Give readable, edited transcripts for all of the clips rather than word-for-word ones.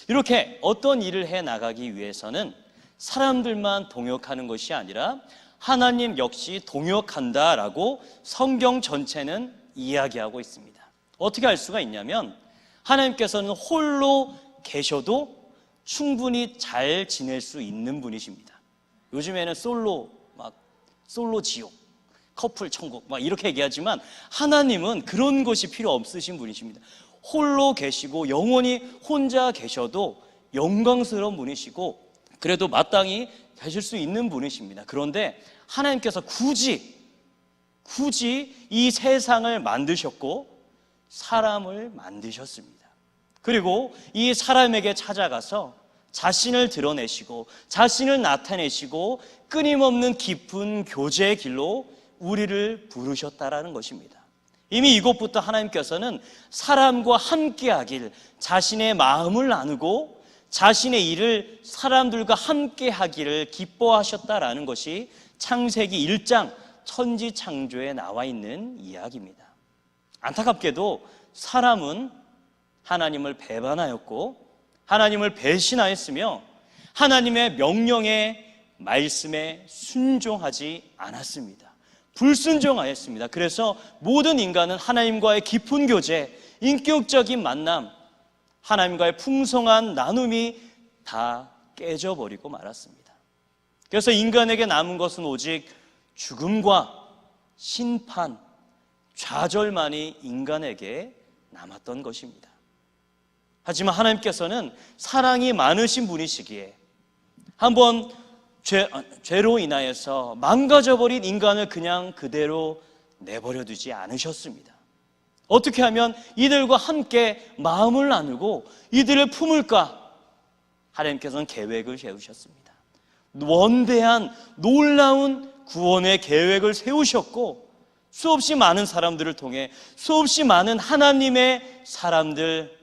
이렇게 어떤 일을 해 나가기 위해서는 사람들만 동역하는 것이 아니라 하나님 역시 동역한다라고 성경 전체는 이야기하고 있습니다. 어떻게 알 수가 있냐면 하나님께서는 홀로 계셔도 충분히 잘 지낼 수 있는 분이십니다. 요즘에는 솔로 지옥, 커플 천국 이렇게 얘기하지만 하나님은 그런 것이 필요 없으신 분이십니다. 홀로 계시고 영원히 혼자 계셔도 영광스러운 분이시고 그래도 마땅히 계실 수 있는 분이십니다. 그런데 하나님께서 굳이 이 세상을 만드셨고 사람을 만드셨습니다. 그리고 이 사람에게 찾아가서 자신을 드러내시고 자신을 나타내시고 끊임없는 깊은 교제의 길로 우리를 부르셨다라는 것입니다. 이미 이곳부터 하나님께서는 사람과 함께하길, 자신의 마음을 나누고 자신의 일을 사람들과 함께하기를 기뻐하셨다라는 것이 창세기 1장 천지창조에 나와 있는 이야기입니다. 안타깝게도 사람은 하나님을 배반하였고 하나님을 배신하였으며 하나님의 명령에 말씀에 순종하지 않았습니다. 불순종하였습니다. 그래서 모든 인간은 하나님과의 깊은 교제, 인격적인 만남, 하나님과의 풍성한 나눔이 다 깨져버리고 말았습니다. 그래서 인간에게 남은 것은 오직 죽음과 심판, 좌절만이 인간에게 남았던 것입니다. 하지만 하나님께서는 사랑이 많으신 분이시기에 한번 죄로 인하여서 망가져버린 인간을 그냥 그대로 내버려 두지 않으셨습니다. 어떻게 하면 이들과 함께 마음을 나누고 이들을 품을까? 하나님께서는 계획을 세우셨습니다. 원대한 놀라운 구원의 계획을 세우셨고 수없이 많은 사람들을 통해 수없이 많은 하나님의 사람들,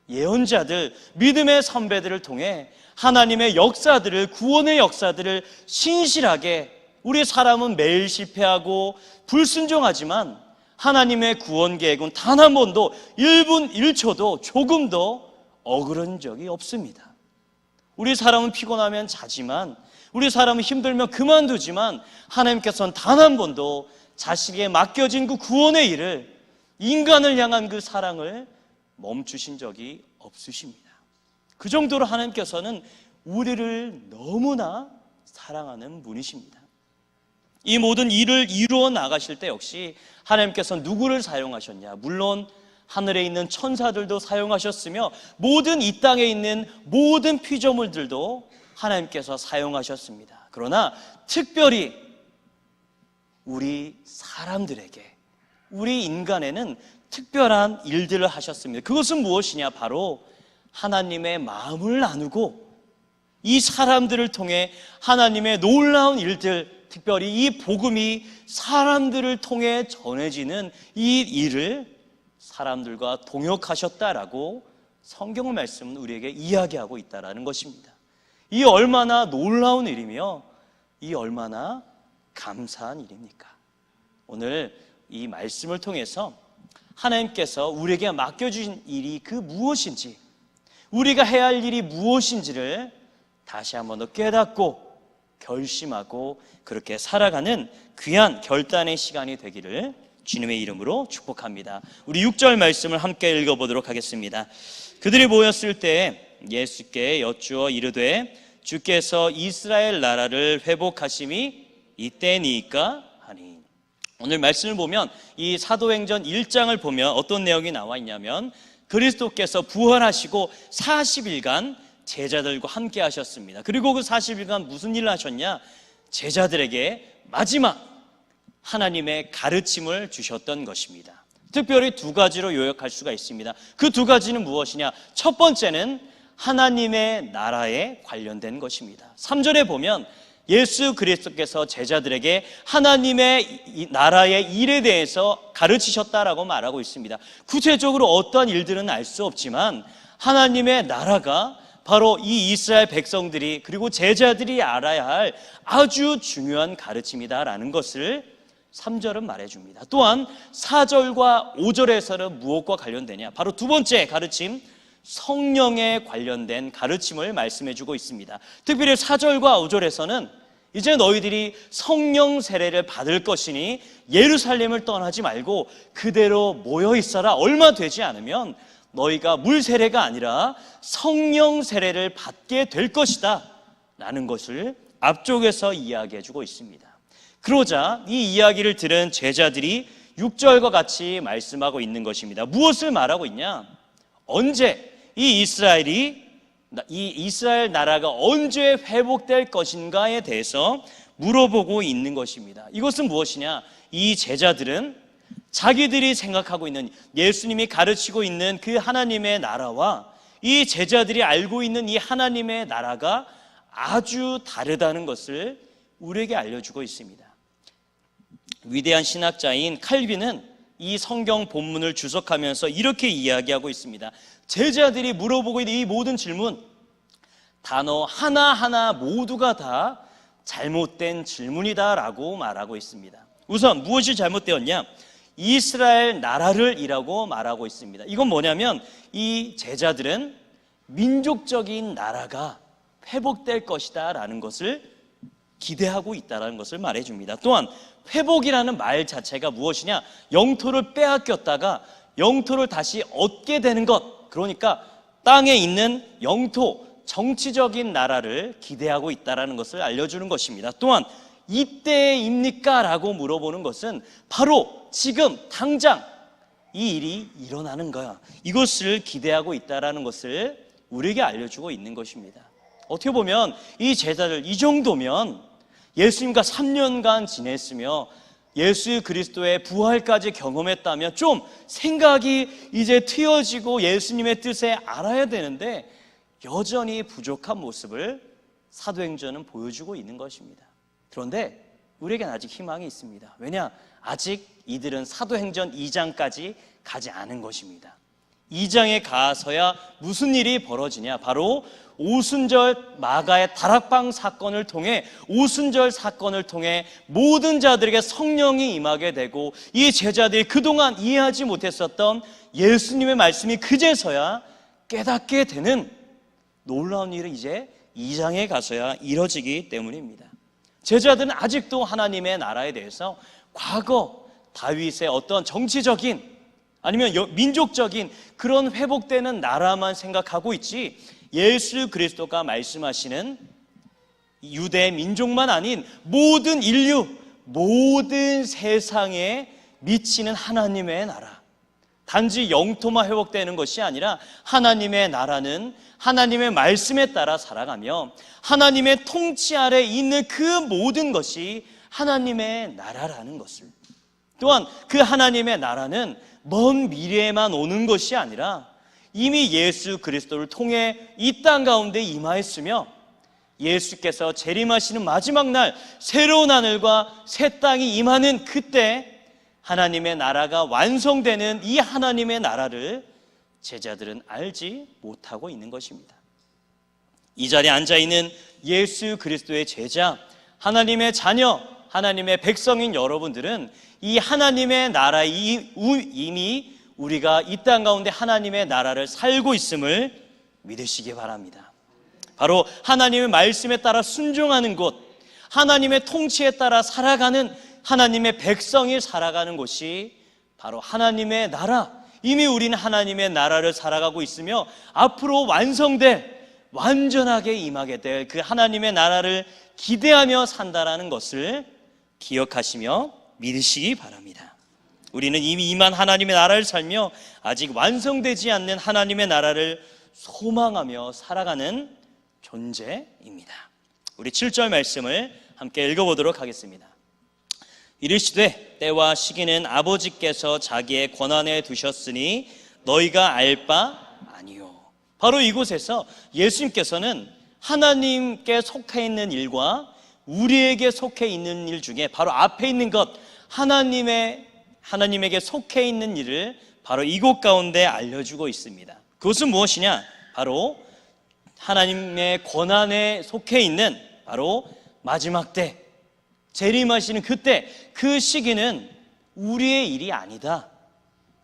예언자들, 믿음의 선배들을 통해 하나님의 역사들을, 구원의 역사들을 신실하게, 우리 사람은 매일 실패하고 불순종하지만 하나님의 구원 계획은 단 한 번도 1분 1초도 조금도 어그런 적이 없습니다. 우리 사람은 피곤하면 자지만, 우리 사람은 힘들면 그만두지만 하나님께서는 단 한 번도 자신에게 맡겨진 그 구원의 일을, 인간을 향한 그 사랑을 멈추신 적이 없으십니다. 그 정도로 하나님께서는 우리를 너무나 사랑하는 분이십니다. 이 모든 일을 이루어 나가실 때 역시 하나님께서는 누구를 사용하셨냐? 물론 하늘에 있는 천사들도 사용하셨으며 모든 이 땅에 있는 모든 피조물들도 하나님께서 사용하셨습니다. 그러나 특별히 우리 사람들에게, 우리 인간에는 특별한 일들을 하셨습니다. 그것은 무엇이냐? 바로 하나님의 마음을 나누고 이 사람들을 통해 하나님의 놀라운 일들, 특별히 이 복음이 사람들을 통해 전해지는 이 일을 사람들과 동역하셨다라고 성경 말씀은 우리에게 이야기하고 있다라는 것입니다. 이 얼마나 놀라운 일이며 이 얼마나 감사한 일입니까? 오늘 이 말씀을 통해서 하나님께서 우리에게 맡겨주신 일이 그 무엇인지, 우리가 해야 할 일이 무엇인지를 다시 한 번 더 깨닫고 결심하고 그렇게 살아가는 귀한 결단의 시간이 되기를 주님의 이름으로 축복합니다. 우리 6절 말씀을 함께 읽어보도록 하겠습니다. 그들이 모였을 때 예수께 여쭈어 이르되 주께서 이스라엘 나라를 회복하심이 이때니까 하니. 오늘 말씀을 보면 이 사도행전 1장을 보면 어떤 내용이 나와 있냐면 그리스도께서 부활하시고 40일간 제자들과 함께 하셨습니다. 그리고 그 40일간 무슨 일을 하셨냐? 제자들에게 마지막 하나님의 가르침을 주셨던 것입니다. 특별히 두 가지로 요약할 수가 있습니다. 그 두 가지는 무엇이냐? 첫 번째는 하나님의 나라에 관련된 것입니다. 3절에 보면 예수 그리스도께서 제자들에게 하나님의 나라의 일에 대해서 가르치셨다라고 말하고 있습니다. 구체적으로 어떠한 일들은 알 수 없지만 하나님의 나라가 바로 이 이스라엘 백성들이 그리고 제자들이 알아야 할 아주 중요한 가르침이다라는 것을 3절은 말해줍니다. 또한 4절과 5절에서는 무엇과 관련되냐? 바로 두 번째 가르침, 성령에 관련된 가르침을 말씀해 주고 있습니다. 특별히 4절과 5절에서는 이제 너희들이 성령 세례를 받을 것이니 예루살렘을 떠나지 말고 그대로 모여 있어라. 얼마 되지 않으면 너희가 물 세례가 아니라 성령 세례를 받게 될 것이다 라는 것을 앞쪽에서 이야기해 주고 있습니다. 그러자 이 이야기를 들은 제자들이 6절과 같이 말씀하고 있는 것입니다. 무엇을 말하고 있냐? 언제 이 이스라엘 나라가 언제 회복될 것인가에 대해서 물어보고 있는 것입니다. 이것은 무엇이냐? 이 제자들은 자기들이 생각하고 있는, 예수님이 가르치고 있는 그 하나님의 나라와 이 제자들이 알고 있는 이 하나님의 나라가 아주 다르다는 것을 우리에게 알려주고 있습니다. 위대한 신학자인 칼빈은 이 성경 본문을 주석하면서 이렇게 이야기하고 있습니다. 제자들이 물어보고 있는 이 모든 질문, 단어 하나하나 모두가 다 잘못된 질문이다라고 말하고 있습니다. 우선 무엇이 잘못되었냐? 이스라엘 나라를 이라고 말하고 있습니다. 이건 뭐냐면 이 제자들은 민족적인 나라가 회복될 것이다 라는 것을 기대하고 있다는 것을 말해줍니다. 또한 회복이라는 말 자체가 무엇이냐? 영토를 빼앗겼다가 영토를 다시 얻게 되는 것, 그러니까 땅에 있는 영토, 정치적인 나라를 기대하고 있다는 것을 알려주는 것입니다. 또한 이때입니까? 라고 물어보는 것은 바로 지금 당장 이 일이 일어나는 거야, 이것을 기대하고 있다는 것을 우리에게 알려주고 있는 것입니다. 어떻게 보면 이 제자들 이 정도면 예수님과 3년간 지냈으며 예수 그리스도의 부활까지 경험했다면 좀 생각이 이제 트여지고 예수님의 뜻에 알아야 되는데 여전히 부족한 모습을 사도행전은 보여주고 있는 것입니다. 그런데 우리에게는 아직 희망이 있습니다. 왜냐? 아직 이들은 사도행전 2장까지 가지 않은 것입니다. 2장에 가서야 무슨 일이 벌어지냐? 바로 오순절 마가의 다락방 사건을 통해, 오순절 사건을 통해 모든 자들에게 성령이 임하게 되고 이 제자들이 그동안 이해하지 못했었던 예수님의 말씀이 그제서야 깨닫게 되는 놀라운 일이 이제 2장에 가서야 이뤄지기 때문입니다. 제자들은 아직도 하나님의 나라에 대해서 과거 다윗의 어떤 정치적인 아니면 민족적인 그런 회복되는 나라만 생각하고 있지, 예수 그리스도가 말씀하시는 유대 민족만 아닌 모든 인류, 모든 세상에 미치는 하나님의 나라, 단지 영토만 회복되는 것이 아니라 하나님의 나라는 하나님의 말씀에 따라 살아가며 하나님의 통치 아래 있는 그 모든 것이 하나님의 나라라는 것을, 또한 그 하나님의 나라는 먼 미래에만 오는 것이 아니라 이미 예수 그리스도를 통해 이 땅 가운데 임하였으며 예수께서 재림하시는 마지막 날 새로운 하늘과 새 땅이 임하는 그때 하나님의 나라가 완성되는 이 하나님의 나라를 제자들은 알지 못하고 있는 것입니다. 이 자리에 앉아있는 예수 그리스도의 제자, 하나님의 자녀, 하나님의 백성인 여러분들은 이 하나님의 나라에 이미 우리가 이 땅 가운데 하나님의 나라를 살고 있음을 믿으시기 바랍니다. 바로 하나님의 말씀에 따라 순종하는 곳, 하나님의 통치에 따라 살아가는 하나님의 백성이 살아가는 곳이 바로 하나님의 나라, 이미 우리는 하나님의 나라를 살아가고 있으며 앞으로 완전하게 임하게 될 그 하나님의 나라를 기대하며 산다라는 것을 기억하시며 믿으시기 바랍니다. 우리는 이미 임한 하나님의 나라를 살며 아직 완성되지 않는 하나님의 나라를 소망하며 살아가는 존재입니다. 우리 7절 말씀을 함께 읽어보도록 하겠습니다. 이르시되 때와 시기는 아버지께서 자기의 권한에 두셨으니 너희가 알 바 아니요. 바로 이곳에서 예수님께서는 하나님께 속해 있는 일과 우리에게 속해 있는 일 중에 바로 앞에 있는 것, 하나님에게 속해 있는 일을 바로 이곳 가운데 알려주고 있습니다. 그것은 무엇이냐? 바로 하나님의 권한에 속해 있는 바로 마지막 때, 재림하시는 그때, 그 시기는 우리의 일이 아니다.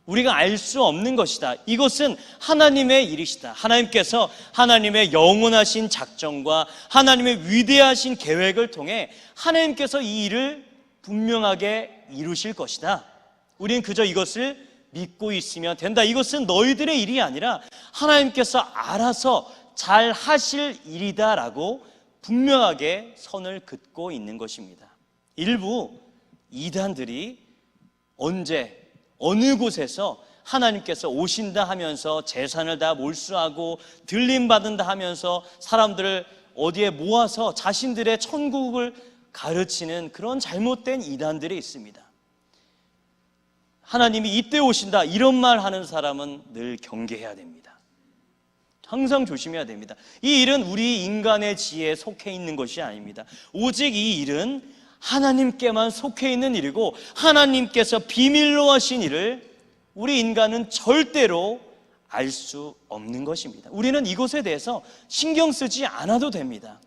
우리가 알 수 없는 것이다. 이것은 하나님의 일이시다. 하나님께서 하나님의 영원하신 작정과 하나님의 위대하신 계획을 통해 하나님께서 이 일을 분명하게 이루실 것이다. 우리는 그저 이것을 믿고 있으면 된다. 이것은 너희들의 일이 아니라 하나님께서 알아서 잘 하실 일이다라고 분명하게 선을 긋고 있는 것입니다. 일부 이단들이 언제 어느 곳에서 하나님께서 오신다 하면서 재산을 다 몰수하고 들림받는다 하면서 사람들을 어디에 모아서 자신들의 천국을 가르치는 그런 잘못된 이단들이 있습니다. 하나님이 이때 오신다 이런 말 하는 사람은 늘 경계해야 됩니다. 항상 조심해야 됩니다. 이 일은 우리 인간의 지혜에 속해 있는 것이 아닙니다. 오직 이 일은 하나님께만 속해 있는 일이고 하나님께서 비밀로 하신 일을 우리 인간은 절대로 알 수 없는 것입니다. 우리는 이것에 대해서 신경 쓰지 않아도 됩니다.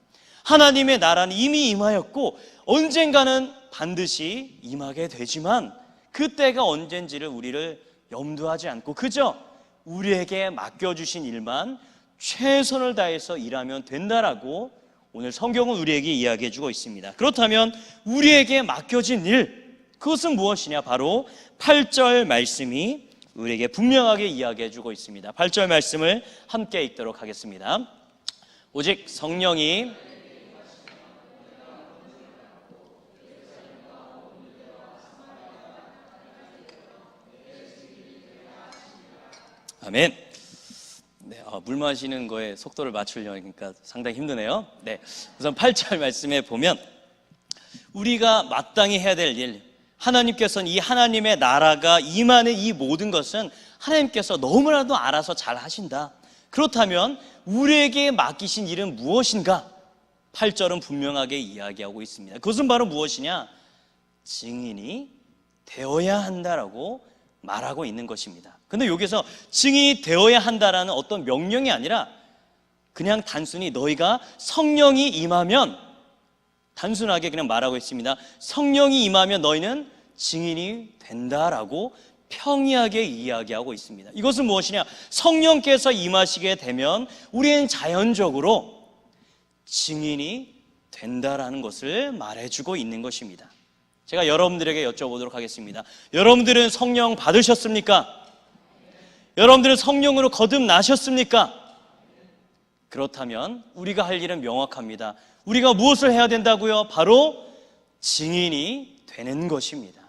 하나님의 나라는 이미 임하였고 언젠가는 반드시 임하게 되지만 그때가 언젠지를 우리를 염두하지 않고 그저 우리에게 맡겨주신 일만 최선을 다해서 일하면 된다라고 오늘 성경은 우리에게 이야기해 주고 있습니다. 그렇다면 우리에게 맡겨진 일, 그것은 무엇이냐? 바로 8절 말씀이 우리에게 분명하게 이야기해 주고 있습니다. 8절 말씀을 함께 읽도록 하겠습니다. 오직 성령이 아멘. 네, 물 마시는 거에 속도를 맞추려니까 상당히 힘드네요. 네, 우선 8절 말씀에 보면 우리가 마땅히 해야 될 일, 하나님께서는 이 하나님의 나라가 임하는 이 모든 것은 하나님께서 너무나도 알아서 잘 하신다. 그렇다면 우리에게 맡기신 일은 무엇인가? 8절은 분명하게 이야기하고 있습니다. 그것은 바로 무엇이냐? 증인이 되어야 한다라고 말하고 있는 것입니다. 근데 여기서 증인이 되어야 한다라는 어떤 명령이 아니라 그냥 단순히 너희가 성령이 임하면, 단순하게 그냥 말하고 있습니다. 성령이 임하면 너희는 증인이 된다라고 평이하게 이야기하고 있습니다. 이것은 무엇이냐? 성령께서 임하시게 되면 우리는 자연적으로 증인이 된다라는 것을 말해주고 있는 것입니다. 제가 여러분들에게 여쭤보도록 하겠습니다. 여러분들은 성령 받으셨습니까? 여러분들은 성령으로 거듭나셨습니까? 그렇다면 우리가 할 일은 명확합니다. 우리가 무엇을 해야 된다고요? 바로 증인이 되는 것입니다.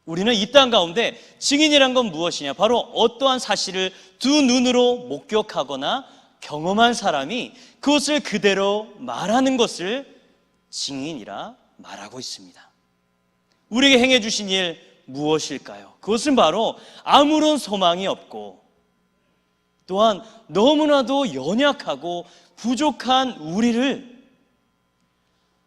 우리는 이 땅 가운데 증인이란 건 무엇이냐? 바로 어떠한 사실을 두 눈으로 목격하거나 경험한 사람이 그것을 그대로 말하는 것을 증인이라 말하고 있습니다. 우리에게 행해 주신 일 무엇일까요? 그것은 바로 아무런 소망이 없고 또한 너무나도 연약하고 부족한 우리를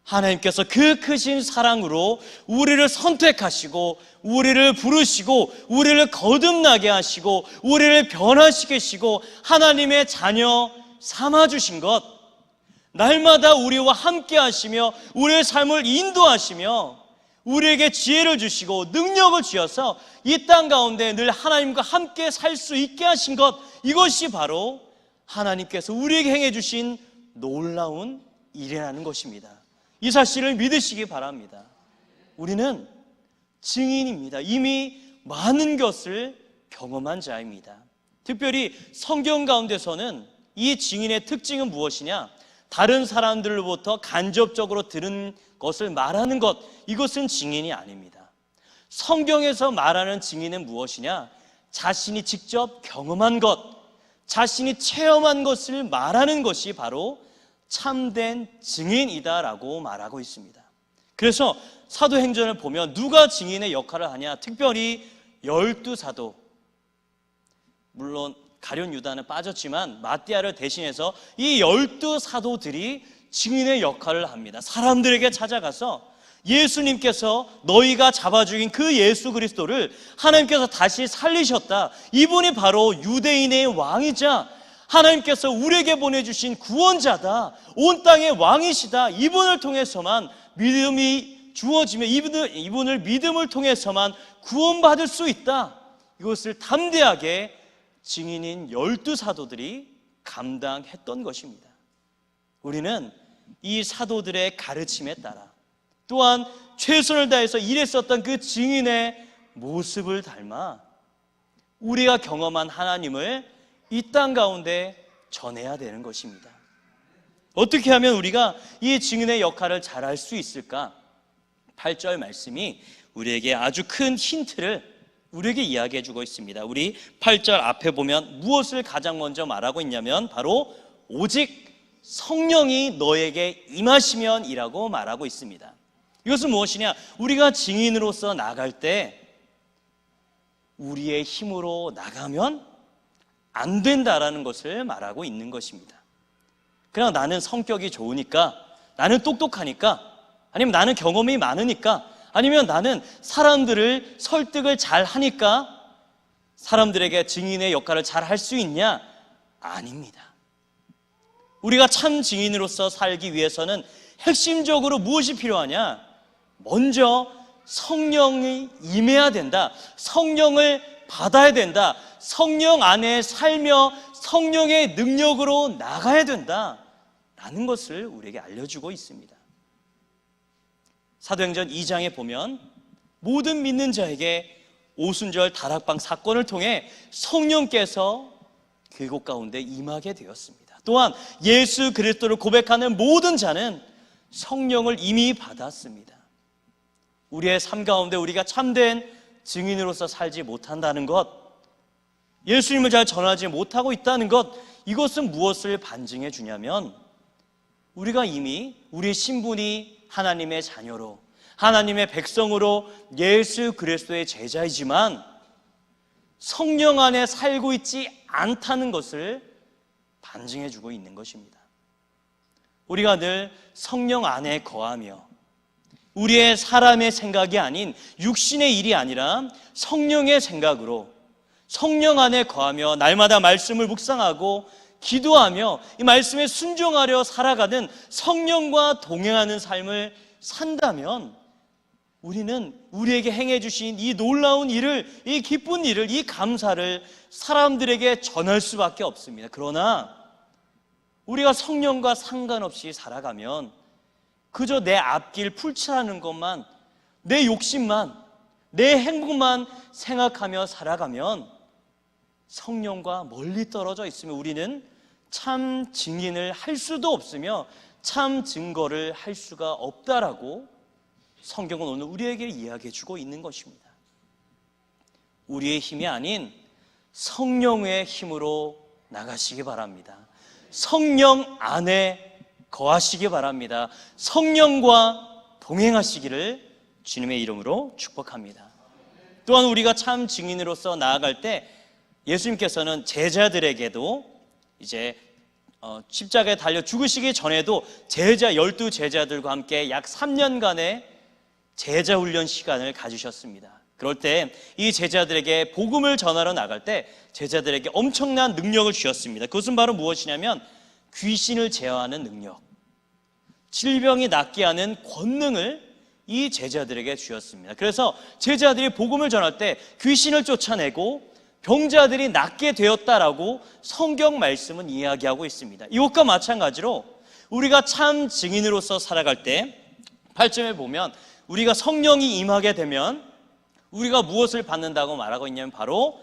하나님께서 그 크신 사랑으로 우리를 선택하시고 우리를 부르시고 우리를 거듭나게 하시고 우리를 변화시키시고 하나님의 자녀 삼아주신 것, 날마다 우리와 함께 하시며 우리의 삶을 인도하시며 우리에게 지혜를 주시고 능력을 주셔서 이 땅 가운데 늘 하나님과 함께 살 수 있게 하신 것, 이것이 바로 하나님께서 우리에게 행해 주신 놀라운 일이라는 것입니다. 이 사실을 믿으시기 바랍니다. 우리는 증인입니다. 이미 많은 것을 경험한 자입니다. 특별히 성경 가운데서는 이 증인의 특징은 무엇이냐? 다른 사람들로부터 간접적으로 들은 것을 말하는 것, 이것은 증인이 아닙니다. 성경에서 말하는 증인은 무엇이냐? 자신이 직접 경험한 것, 자신이 체험한 것을 말하는 것이 바로 참된 증인이다라고 말하고 있습니다. 그래서 사도행전을 보면 누가 증인의 역할을 하냐? 특별히 12사도, 물론 가룟 유다는 빠졌지만 마띠아를 대신해서 이 12사도들이 증인의 역할을 합니다. 사람들에게 찾아가서 예수님께서 너희가 잡아 죽인 그 예수 그리스도를 하나님께서 다시 살리셨다. 이분이 바로 유대인의 왕이자 하나님께서 우리에게 보내주신 구원자다. 온 땅의 왕이시다. 이분을 통해서만 믿음이 주어지며 이분을 믿음을 통해서만 구원받을 수 있다. 이것을 담대하게 증인인 12사도들이 감당했던 것입니다. 우리는 이 사도들의 가르침에 따라 또한 최선을 다해서 일했었던 그 증인의 모습을 닮아 우리가 경험한 하나님을 이 땅 가운데 전해야 되는 것입니다. 어떻게 하면 우리가 이 증인의 역할을 잘할 수 있을까? 8절 말씀이 우리에게 아주 큰 힌트를 우리에게 이야기해 주고 있습니다. 우리 8절 앞에 보면 무엇을 가장 먼저 말하고 있냐면 바로 오직 성령이 너에게 임하시면 이라고 말하고 있습니다. 이것은 무엇이냐? 우리가 증인으로서 나갈 때 우리의 힘으로 나가면 안 된다라는 것을 말하고 있는 것입니다. 그냥 나는 성격이 좋으니까, 나는 똑똑하니까, 아니면 나는 경험이 많으니까, 아니면 나는 사람들을 설득을 잘 하니까 사람들에게 증인의 역할을 잘 할 수 있냐? 아닙니다. 우리가 참 증인으로서 살기 위해서는 핵심적으로 무엇이 필요하냐? 먼저 성령이 임해야 된다. 성령을 받아야 된다. 성령 안에 살며 성령의 능력으로 나가야 된다 라는 것을 우리에게 알려주고 있습니다. 사도행전 2장에 보면 모든 믿는 자에게 오순절 다락방 사건을 통해 성령께서 그곳 가운데 임하게 되었습니다. 또한 예수 그리스도를 고백하는 모든 자는 성령을 이미 받았습니다. 우리의 삶 가운데 우리가 참된 증인으로서 살지 못한다는 것, 예수님을 잘 전하지 못하고 있다는 것, 이것은 무엇을 반증해 주냐면 우리가 이미 우리의 신분이 하나님의 자녀로, 하나님의 백성으로 예수 그리스도의 제자이지만 성령 안에 살고 있지 않다는 것을 반증해 주고 있는 것입니다. 우리가 늘 성령 안에 거하며 우리의 사람의 생각이 아닌 육신의 일이 아니라 성령의 생각으로 성령 안에 거하며 날마다 말씀을 묵상하고 기도하며 이 말씀에 순종하려 살아가는 성령과 동행하는 삶을 산다면 우리는 우리에게 행해 주신 이 놀라운 일을, 이 기쁜 일을, 이 감사를 사람들에게 전할 수밖에 없습니다. 그러나 우리가 성령과 상관없이 살아가면 그저 내 앞길 풀칠하는 것만, 내 욕심만, 내 행복만 생각하며 살아가면 성령과 멀리 떨어져 있으면 우리는 참 증인을 할 수도 없으며 참 증거를 할 수가 없다라고 성경은 오늘 우리에게 이야기해 주고 있는 것입니다. 우리의 힘이 아닌 성령의 힘으로 나가시기 바랍니다. 성령 안에 거하시기 바랍니다. 성령과 동행하시기를 주님의 이름으로 축복합니다. 또한 우리가 참 증인으로서 나아갈 때 예수님께서는 제자들에게도 이제 십자가에 달려 죽으시기 전에도 12 제자들과 함께 약 3년간의 제자 훈련 시간을 가지셨습니다. 그럴 때 이 제자들에게 복음을 전하러 나갈 때 제자들에게 엄청난 능력을 주셨습니다. 그것은 바로 무엇이냐면 귀신을 제어하는 능력, 질병이 낫게 하는 권능을 이 제자들에게 주셨습니다. 그래서 제자들이 복음을 전할 때 귀신을 쫓아내고 병자들이 낫게 되었다라고 성경 말씀은 이야기하고 있습니다. 이것과 마찬가지로 우리가 참 증인으로서 살아갈 때 8절에 보면 우리가 성령이 임하게 되면 우리가 무엇을 받는다고 말하고 있냐면 바로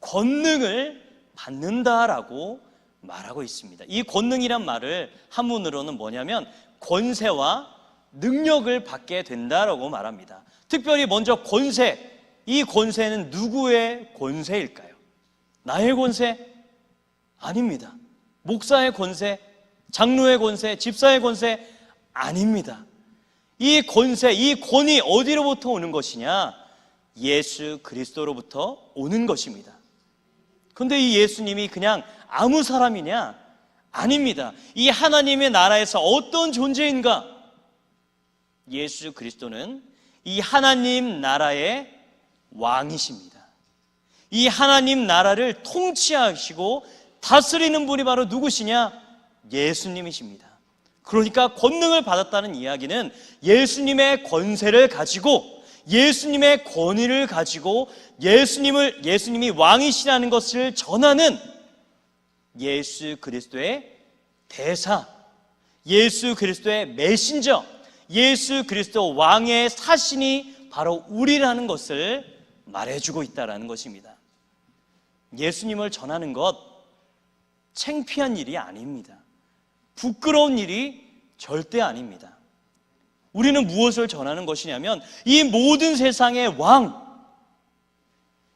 권능을 받는다라고 말하고 있습니다. 이 권능이란 말을 한문으로는 뭐냐면 권세와 능력을 받게 된다라고 말합니다. 특별히 먼저 권세, 이 권세는 누구의 권세일까요? 나의 권세? 아닙니다. 목사의 권세, 장로의 권세, 집사의 권세? 아닙니다. 이 권세, 이 권위 어디로부터 오는 것이냐? 예수 그리스도로부터 오는 것입니다. 그런데 이 예수님이 그냥 아무 사람이냐? 아닙니다. 이 하나님의 나라에서 어떤 존재인가? 예수 그리스도는 이 하나님 나라의 왕이십니다. 이 하나님 나라를 통치하시고 다스리는 분이 바로 누구시냐? 예수님이십니다. 그러니까 권능을 받았다는 이야기는 예수님의 권세를 가지고 예수님의 권위를 가지고 예수님이 왕이시라는 것을 전하는 예수 그리스도의 대사, 예수 그리스도의 메신저, 예수 그리스도 왕의 사신이 바로 우리라는 것을 말해주고 있다는 것입니다. 예수님을 전하는 것 창피한 일이 아닙니다. 부끄러운 일이 절대 아닙니다. 우리는 무엇을 전하는 것이냐면 이 모든 세상의 왕,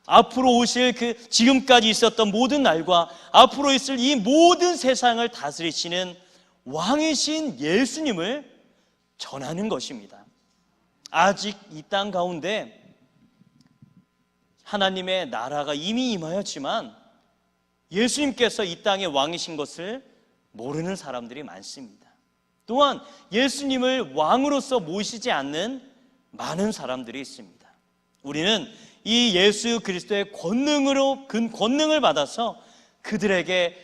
앞으로 오실 지금까지 있었던 모든 날과 앞으로 있을 이 모든 세상을 다스리시는 왕이신 예수님을 전하는 것입니다. 아직 이 땅 가운데 하나님의 나라가 이미 임하였지만 예수님께서 이 땅의 왕이신 것을 모르는 사람들이 많습니다. 또한 예수님을 왕으로서 모시지 않는 많은 사람들이 있습니다. 우리는 이 예수 그리스도의 권능을 받아서 그들에게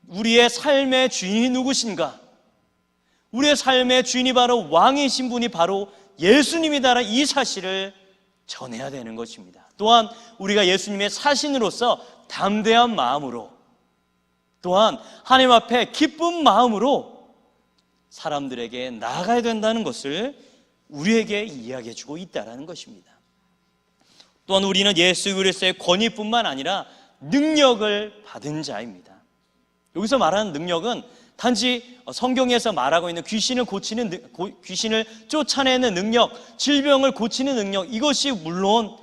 우리의 삶의 주인이 누구신가, 우리의 삶의 주인이 바로 왕이신 분이 바로 예수님이다라는 이 사실을 전해야 되는 것입니다. 또한 우리가 예수님의 사신으로서 담대한 마음으로, 또한 하나님 앞에 기쁜 마음으로 사람들에게 나아가야 된다는 것을 우리에게 이야기해 주고 있다는 것입니다. 또한 우리는 예수 그리스도의 권위뿐만 아니라 능력을 받은 자입니다. 여기서 말하는 능력은 단지 성경에서 말하고 있는 귀신을 쫓아내는 능력, 질병을 고치는 능력, 이것이 물론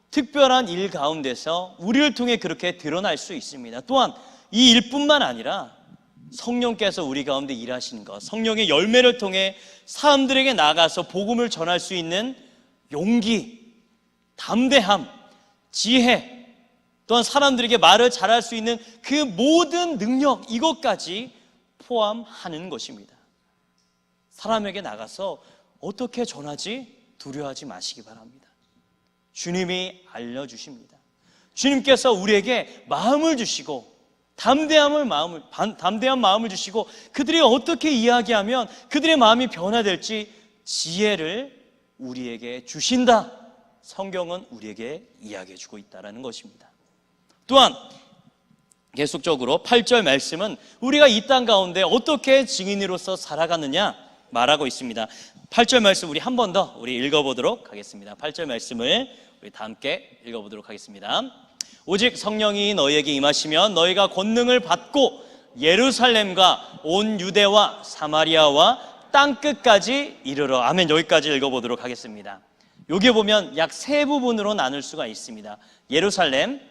특별한 일 가운데서 우리를 통해 그렇게 드러날 수 있습니다. 또한 이 일뿐만 아니라 성령께서 우리 가운데 일하시는 것, 성령의 열매를 통해 사람들에게 나가서 복음을 전할 수 있는 용기, 담대함, 지혜, 또한 사람들에게 말을 잘할 수 있는 그 모든 능력, 이것까지 포함하는 것입니다. 사람에게 나가서 어떻게 전하지 두려워하지 마시기 바랍니다. 주님이 알려주십니다. 주님께서 우리에게 마음을 주시고 담대한 마음을 주시고 그들이 어떻게 이야기하면 그들의 마음이 변화될지 지혜를 우리에게 주신다. 성경은 우리에게 이야기해 주고 있다는 것입니다. 또한 계속적으로 8절 말씀은 우리가 이 땅 가운데 어떻게 증인으로서 살아가느냐 말하고 있습니다. 8절 말씀 우리 한 번 더 읽어보도록 하겠습니다. 8절 말씀을 우리 다 함께 읽어보도록 하겠습니다. 오직 성령이 너희에게 임하시면 너희가 권능을 받고 예루살렘과 온 유대와 사마리아와 땅끝까지 이르러. 아멘. 여기까지 읽어보도록 하겠습니다. 여기 보면 약 세 부분으로 나눌 수가 있습니다. 예루살렘,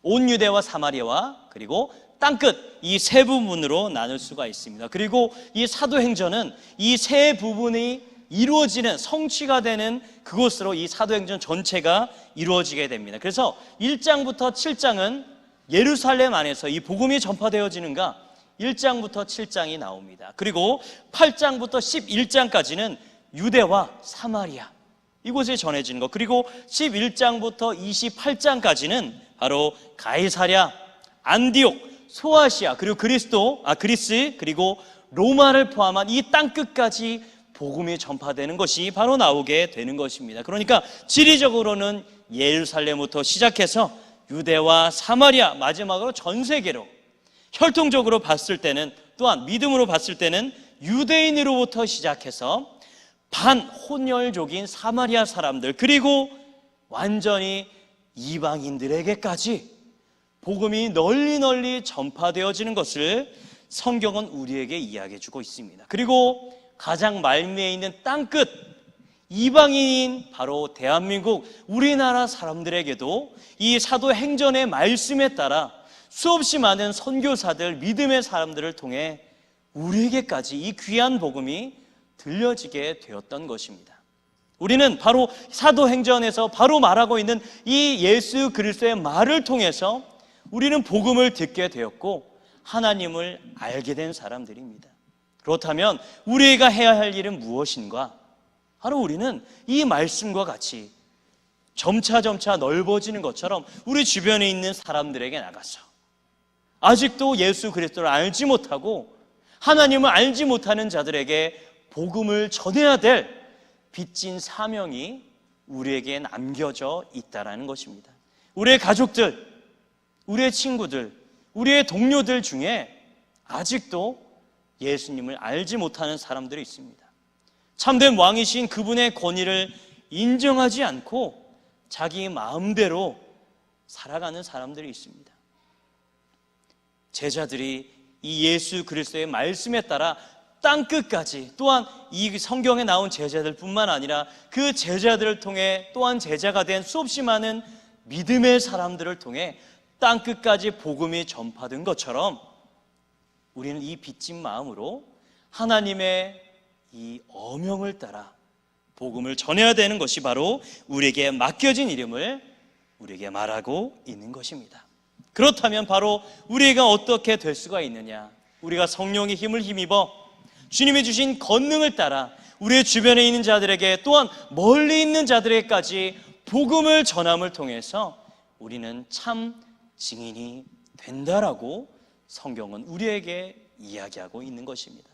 온 유대와 사마리아와 그리고 땅끝, 이 세 부분으로 나눌 수가 있습니다. 그리고 이 사도행전은 이 세 부분이 이루어지는, 성취가 되는 그곳으로 이 사도행전 전체가 이루어지게 됩니다. 그래서 1장부터 7장은 예루살렘 안에서 이 복음이 전파되어지는가, 1장부터 7장이 나옵니다. 그리고 8장부터 11장까지는 유대와 사마리아, 이곳에 전해지는 것, 그리고 11장부터 28장까지는 바로 가이사랴, 안디옥, 소아시아, 그리고 그리스, 그리고 로마를 포함한 이 땅끝까지 복음이 전파되는 것이 바로 나오게 되는 것입니다. 그러니까 지리적으로는 예루살렘부터 시작해서 유대와 사마리아, 마지막으로 전 세계로, 혈통적으로 봤을 때는, 또한 믿음으로 봤을 때는 유대인으로부터 시작해서 반혼혈족인 사마리아 사람들, 그리고 완전히 이방인들에게까지 복음이 널리 전파되어지는 것을 성경은 우리에게 이야기해 주고 있습니다. 그리고 가장 말미에 있는 땅끝, 이방인인 바로 대한민국, 우리나라 사람들에게도 이 사도행전의 말씀에 따라 수없이 많은 선교사들, 믿음의 사람들을 통해 우리에게까지 이 귀한 복음이 들려지게 되었던 것입니다. 우리는 바로 사도행전에서 바로 말하고 있는 이 예수 그리스도의 말을 통해서 우리는 복음을 듣게 되었고 하나님을 알게 된 사람들입니다. 그렇다면 우리가 해야 할 일은 무엇인가? 바로 우리는 이 말씀과 같이 점차 넓어지는 것처럼 우리 주변에 있는 사람들에게 나가서 아직도 예수 그리스도를 알지 못하고 하나님을 알지 못하는 자들에게 복음을 전해야 될 빚진 사명이 우리에게 남겨져 있다라는 것입니다. 우리의 가족들, 우리의 친구들, 우리의 동료들 중에 아직도 예수님을 알지 못하는 사람들이 있습니다. 참된 왕이신 그분의 권위를 인정하지 않고 자기 마음대로 살아가는 사람들이 있습니다. 제자들이 이 예수 그리스도의 말씀에 따라 땅끝까지, 또한 이 성경에 나온 제자들뿐만 아니라 그 제자들을 통해 또한 제자가 된 수없이 많은 믿음의 사람들을 통해 땅끝까지 복음이 전파된 것처럼 우리는 이 빚진 마음으로 하나님의 이 어명을 따라 복음을 전해야 되는 것이 바로 우리에게 맡겨진 이름을 우리에게 말하고 있는 것입니다. 그렇다면 바로 우리가 어떻게 될 수가 있느냐? 우리가 성령의 힘을 힘입어 주님이 주신 권능을 따라 우리의 주변에 있는 자들에게, 또한 멀리 있는 자들에게까지 복음을 전함을 통해서 우리는 참 증인이 된다라고 성경은 우리에게 이야기하고 있는 것입니다.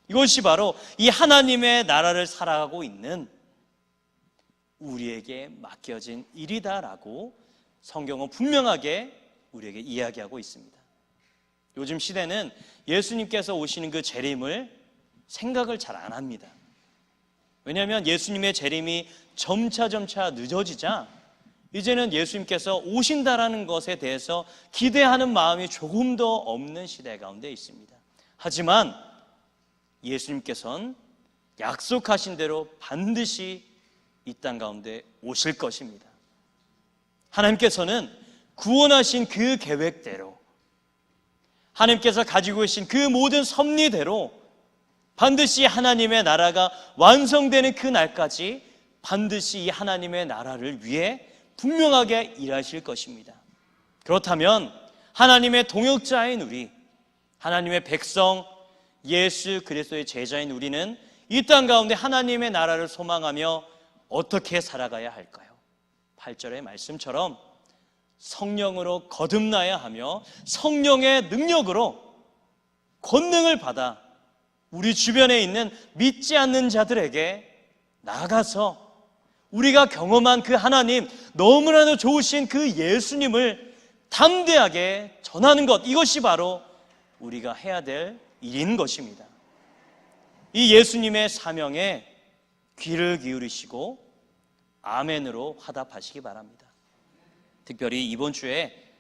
이것이 바로 이 하나님의 나라를 살아가고 있는 우리에게 맡겨진 일이다라고 성경은 분명하게 우리에게 이야기하고 있습니다. 요즘 시대는 예수님께서 오시는 그 재림을 생각을 잘 안 합니다. 왜냐하면 예수님의 재림이 점차 늦어지자 이제는 예수님께서 오신다라는 것에 대해서 기대하는 마음이 조금 더 없는 시대 가운데 있습니다. 하지만 예수님께서는 약속하신 대로 반드시 이 땅 가운데 오실 것입니다. 하나님께서는 구원하신 그 계획대로, 하나님께서 가지고 계신 그 모든 섭리대로 반드시 하나님의 나라가 완성되는 그 날까지 반드시 이 하나님의 나라를 위해 분명하게 일하실 것입니다. 그렇다면 하나님의 동역자인 우리, 하나님의 백성, 예수 그리스도의 제자인 우리는 이 땅 가운데 하나님의 나라를 소망하며 어떻게 살아가야 할까요? 8절의 말씀처럼 성령으로 거듭나야 하며 성령의 능력으로 권능을 받아 우리 주변에 있는 믿지 않는 자들에게 나아가서 우리가 경험한 그 하나님, 너무나도 좋으신 그 예수님을 담대하게 전하는 것, 이것이 바로 우리가 해야 될 일인 것입니다. 이 예수님의 사명에 귀를 기울이시고 아멘으로 화답하시기 바랍니다. 특별히 이번 주에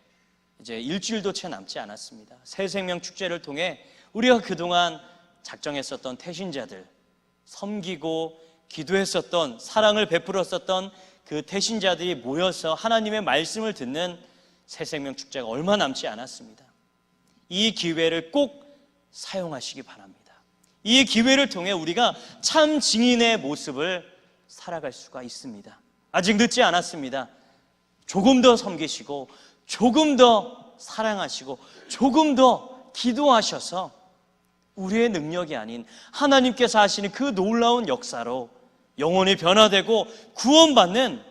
이제 일주일도 채 남지 않았습니다. 새 생명 축제를 통해 우리가 그동안 작정했었던 태신자들, 섬기고 기도했었던, 사랑을 베풀었었던 그 태신자들이 모여서 하나님의 말씀을 듣는 새 생명 축제가 얼마 남지 않았습니다. 이 기회를 꼭 사용하시기 바랍니다. 이 기회를 통해 우리가 참 증인의 모습을 살아갈 수가 있습니다. 아직 늦지 않았습니다. 조금 더 섬기시고, 조금 더 사랑하시고, 조금 더 기도하셔서 우리의 능력이 아닌 하나님께서 하시는 그 놀라운 역사로 영혼이 변화되고 구원받는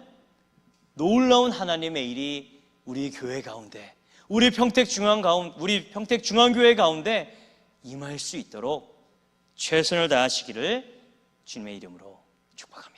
놀라운 하나님의 일이 우리 교회 가운데, 우리 평택중앙교회 가운데 임할 수 있도록 최선을 다하시기를 주님의 이름으로 축복합니다.